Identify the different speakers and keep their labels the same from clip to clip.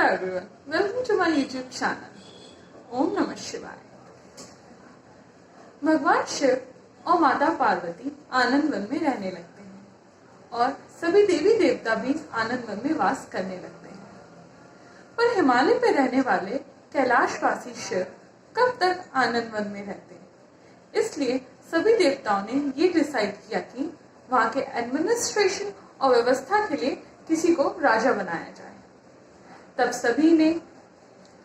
Speaker 1: everyone, welcome to my YouTube channel. ओम नमः शिवाय। भगवान शिव और माता पार्वती आनंद वन में रहने लगते हैं और सभी देवी देवता भी आनंद वन में वास करने लगते हैं। पर हिमालय पर रहने वाले कैलाशवासी शिव कब तक आनंद वन में रहते हैं, इसलिए सभी देवताओं ने ये डिसाइड किया कि वहाँ के एडमिनिस्ट्रेशन और व्यवस्था के लिए किसी को राजा बनाया जाए। तब सभी ने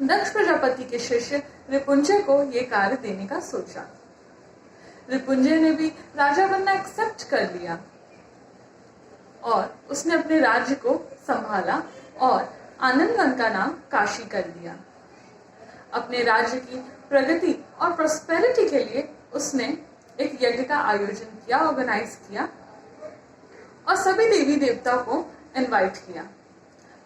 Speaker 1: दक्ष प्रजापति के शिष्य रिपुंजय को ये कार्य देने का सोचा। रिपुंजय ने भी राजा बनना एक्सेप्ट कर लिया और उसने अपने राज्य को संभाला और आनंदवन का नाम काशी कर दिया। अपने राज्य की प्रगति और प्रॉस्पेरिटी के लिए उसने एक यज्ञ का आयोजन किया, ऑर्गेनाइज किया और सभी देवी देवताओं को इनवाइट किया।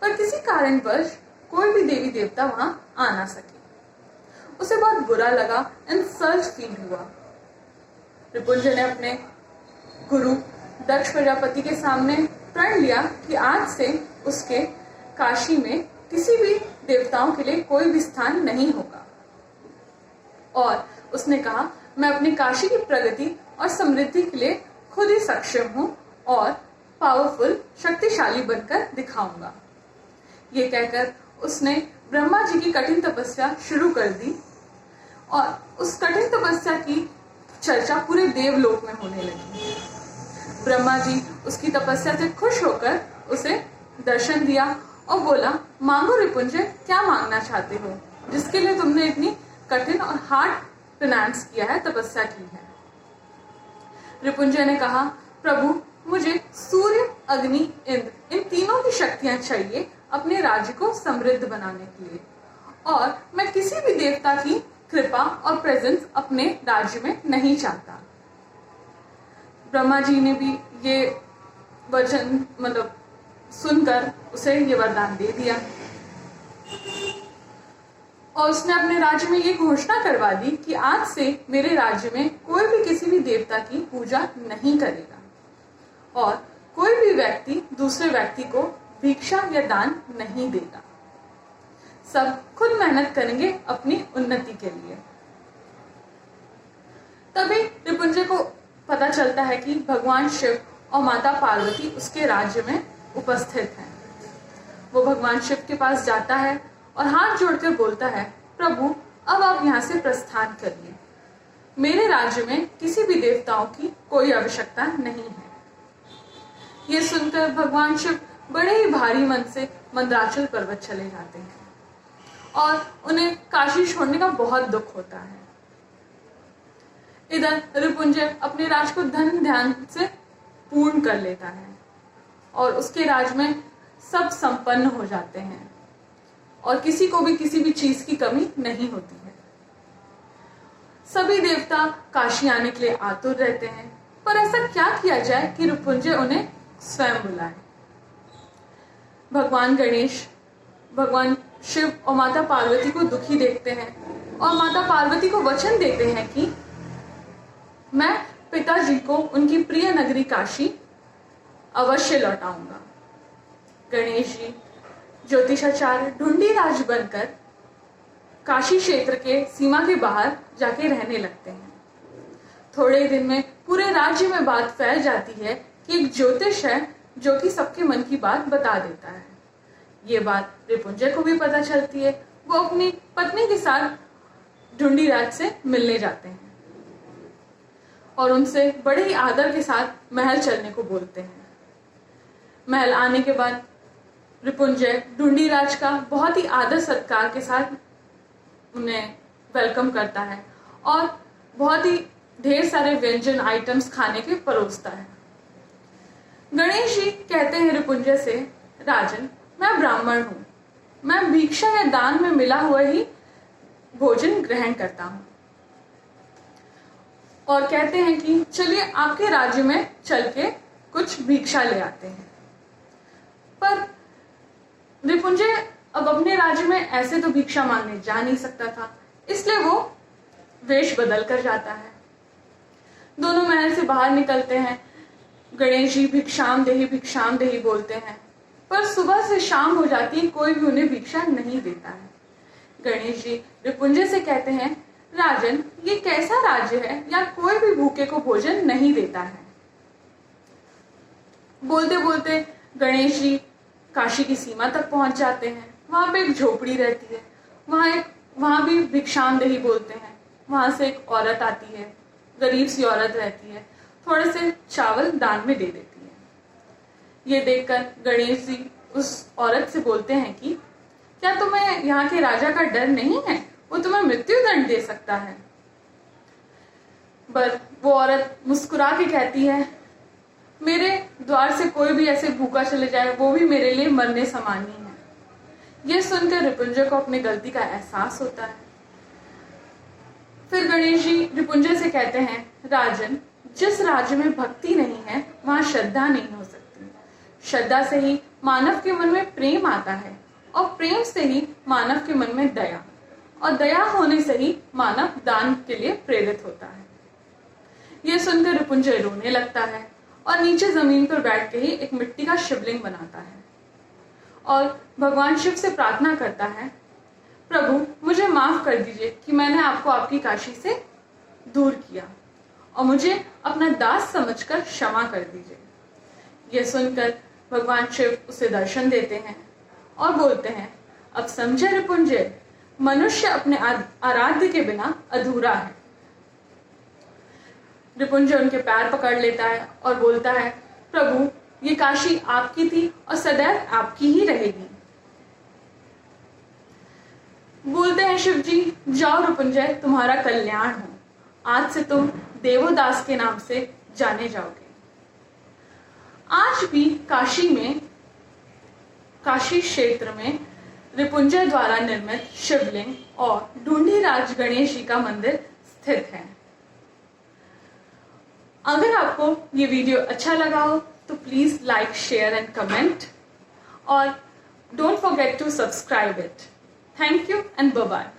Speaker 1: पर किसी कारणवश कोई भी देवी देवता वहां आ ना सके। उसे बहुत बुरा लगा, इंसल्ट फील हुआ। रिपुंजय ने अपने गुरु दक्ष प्रजापति के सामने प्रण लिया कि आज से उसके काशी में किसी भी देवताओं के लिए कोई भी स्थान नहीं होगा और उसने कहा, मैं अपनी काशी की प्रगति और समृद्धि के लिए खुद ही सक्षम हूं और पावरफुल, शक्तिशाली बनकर दिखाऊंगा। ये कहकर उसने ब्रह्मा जी की कठिन तपस्या शुरू कर दी और उस कठिन तपस्या की चर्चा पूरे देवलोक में होने लगी। ब्रह्मा जी उसकी तपस्या से खुश होकर उसे दर्शन दिया और बोला, मांगो रिपुंजय, क्या मांगना चाहते हो जिसके लिए तुमने इतनी कठिन और हार्ड फिनांस किया है, तपस्या की है। रिपुंजय ने कहा, प्रभु, मुझे सूर्य, अग्नि, इंद्र इन तीनों की शक्तियां चाहिए अपने राज्य को समृद्ध बनाने के लिए और मैं किसी भी देवता की कृपा और प्रेजेंस अपने राज्य में नहीं चाहता। ब्रह्मा जी ने भी ये वचन सुनकर उसे ये वरदान दे दिया और उसने अपने राज्य में ये घोषणा करवा दी कि आज से मेरे राज्य में कोई भी किसी भी देवता की पूजा नहीं करेगा और कोई भी व्यक्ति दूसरे व्यक्ति को भिक्षा या दान नहीं देगा। सब खुद मेहनत करेंगे अपनी उन्नति के लिए। तभी रिपुंजय को पता चलता है कि भगवान शिव और माता पार्वती उसके राज्य में उपस्थित हैं। वो भगवान शिव के पास जाता है और हाथ जोड़कर बोलता है, प्रभु, अब आप यहाँ से प्रस्थान करिए। मेरे राज्य में किसी भी देवताओं की कोई आवश्यकता नहीं है। ये सुनकर भगवान शिव बड़े ही भारी मन से मंदराचल पर्वत चले जाते हैं और उन्हें काशी छोड़ने का बहुत दुख होता है। इधर रिपुंजय अपने राज को धन ध्यान से पूर्ण कर लेता है और उसके राज में सब संपन्न हो जाते हैं और किसी को भी किसी भी चीज की कमी नहीं होती है। सभी देवता काशी आने के लिए आतुर रहते हैं, पर ऐसा क्या किया जाए कि रिपुंजय उन्हें स्वयं बुलाए। भगवान गणेश भगवान शिव और माता पार्वती को दुखी देखते हैं और माता पार्वती को वचन देते हैं कि मैं पिताजी को उनकी प्रिय नगरी काशी अवश्य लौटाऊंगा। गणेश जी ज्योतिषाचार्य ढूंढीराज बनकर काशी क्षेत्र के सीमा के बाहर जाके रहने लगते हैं। थोड़े दिन में पूरे राज्य में बात फैल जाती है कि एक ज्योतिष है जो कि सबके मन की बात बता देता है। ये बात रिपुंजय को भी पता चलती है। वो अपनी पत्नी के साथ ढूंढीराज से मिलने जाते हैं और उनसे बड़े ही आदर के साथ महल चलने को बोलते हैं। महल आने के बाद रिपुंजय ढूंढीराज का बहुत ही आदर सत्कार के साथ उन्हें वेलकम करता है और बहुत ही ढेर सारे व्यंजन आइटम्स खाने के परोसता है। गणेश जी कहते हैं रिपुंजय से, राजन, मैं ब्राह्मण हूं, मैं भिक्षा या दान में मिला हुआ ही भोजन ग्रहण करता हूं और कहते हैं कि चलिए आपके राज्य में चल के कुछ भिक्षा ले आते हैं। पर रिपुंजय अब अपने राज्य में ऐसे तो भिक्षा मांगने जा नहीं सकता था, इसलिए वो वेश बदल कर जाता है। दोनों महल से बाहर निकलते हैं। गणेश जी भिक्षाम देही बोलते हैं पर सुबह से शाम हो जाती है, कोई भी उन्हें भिक्षा नहीं देता है। गणेश जी रिपुंजय से कहते हैं, राजन, ये कैसा राज्य है, या कोई भी भूखे को भोजन नहीं देता है। बोलते बोलते गणेश जी काशी की सीमा तक पहुंच जाते हैं। वहां पे एक झोपड़ी रहती है, वहां भी भिक्षांदेही बोलते हैं। वहां से एक औरत आती है, गरीब सी औरत रहती है, थोड़े से चावल दान में दे देती है। ये देखकर गणेश जी उस औरत से बोलते हैं कि क्या तुम्हें यहाँ के राजा का डर नहीं है, वो तुम्हें मृत्यु दंड दे सकता है। पर वो औरत मुस्कुरा के कहती है, मेरे द्वार से कोई भी ऐसे भूखा चले जाए, वो भी मेरे लिए मरने समान ही है। ये सुनकर रिपुंजय को अपनी गलती का एहसास होता है। फिर गणेश जी रिपुंजय से कहते हैं, राजन, जिस राज्य में भक्ति नहीं है वहां श्रद्धा नहीं हो सकती। श्रद्धा से ही मानव के मन में प्रेम आता है, और प्रेम से ही मानव के मन में दया, और दया होने से ही मानव दान के लिए प्रेरित होता है। यह सुनकर रिपुंजय रोने लगता है और नीचे जमीन पर बैठ के ही एक मिट्टी का शिवलिंग बनाता है और भगवान शिव से प्रार्थना करता है, प्रभु, मुझे माफ कर दीजिए कि मैंने आपको आपकी काशी से दूर किया, और मुझे अपना दास समझकर क्षमा कर दीजिए। यह सुनकर भगवान शिव उसे दर्शन देते हैं और बोलते हैं, अब समझे रिपुंजय, मनुष्य अपने आराध्य के बिना अधूरा है। रिपुंजय उनके पैर पकड़ लेता है और बोलता है, प्रभु, ये काशी आपकी थी और सदैव आपकी ही रहेगी। बोलते हैं शिव जी, जाओ रिपुंजय, तुम्हारा कल्याण हो, आज से तुम देवोदास के नाम से जाने जाओगे। आज भी काशी क्षेत्र में रिपुंजय द्वारा निर्मित शिवलिंग और ढूंढीराज गणेश जी का मंदिर स्थित है। अगर आपको ये वीडियो अच्छा लगा हो तो please like, share and comment, और don't forget to subscribe it. Thank you and bye bye.